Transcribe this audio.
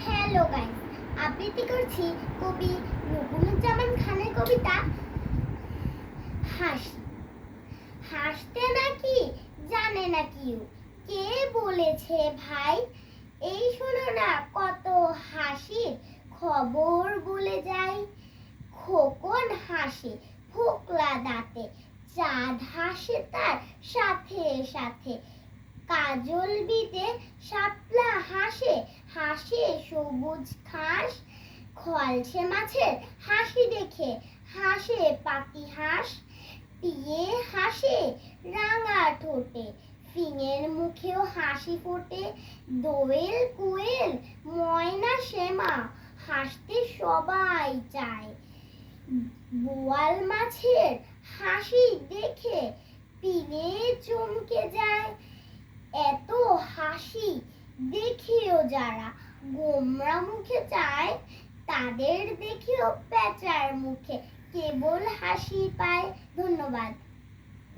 Hello guys, আবৃত্তি করছি কবি নকুলুজ্জামান খানের কবিতা হাসি। হাসতে নাকি জানে না কেউ, কে বলেছে ভাই? এই শোনো না কত হাসির খবর বলে যাই। খোকন হাসে ফোকলা দাঁতে, চাঁদ হাসে তার সাথে সাথে। কাজল বিদে শাপলা হাসে, হাসে সবুজ ঘাস। খলসে মাছের হাসি দেখে হাসে পাতিহাঁস। টিয়ে হাসে রাঙা ঠোঁটে, ফিঙের মুখেও হাসি ফোটে। দোয়েল কোয়েল ময়না শ্যামা হাসতে সবাই চায়। বোয়াল মাছের হাসি দেখে পিনে চমকে যায়। এত হাসি দেখেও যারা গোমরা মুখে চায়, তাদের দেখেও পেঁচার মুখে কেবল হাসি পায়। ধন্যবাদ।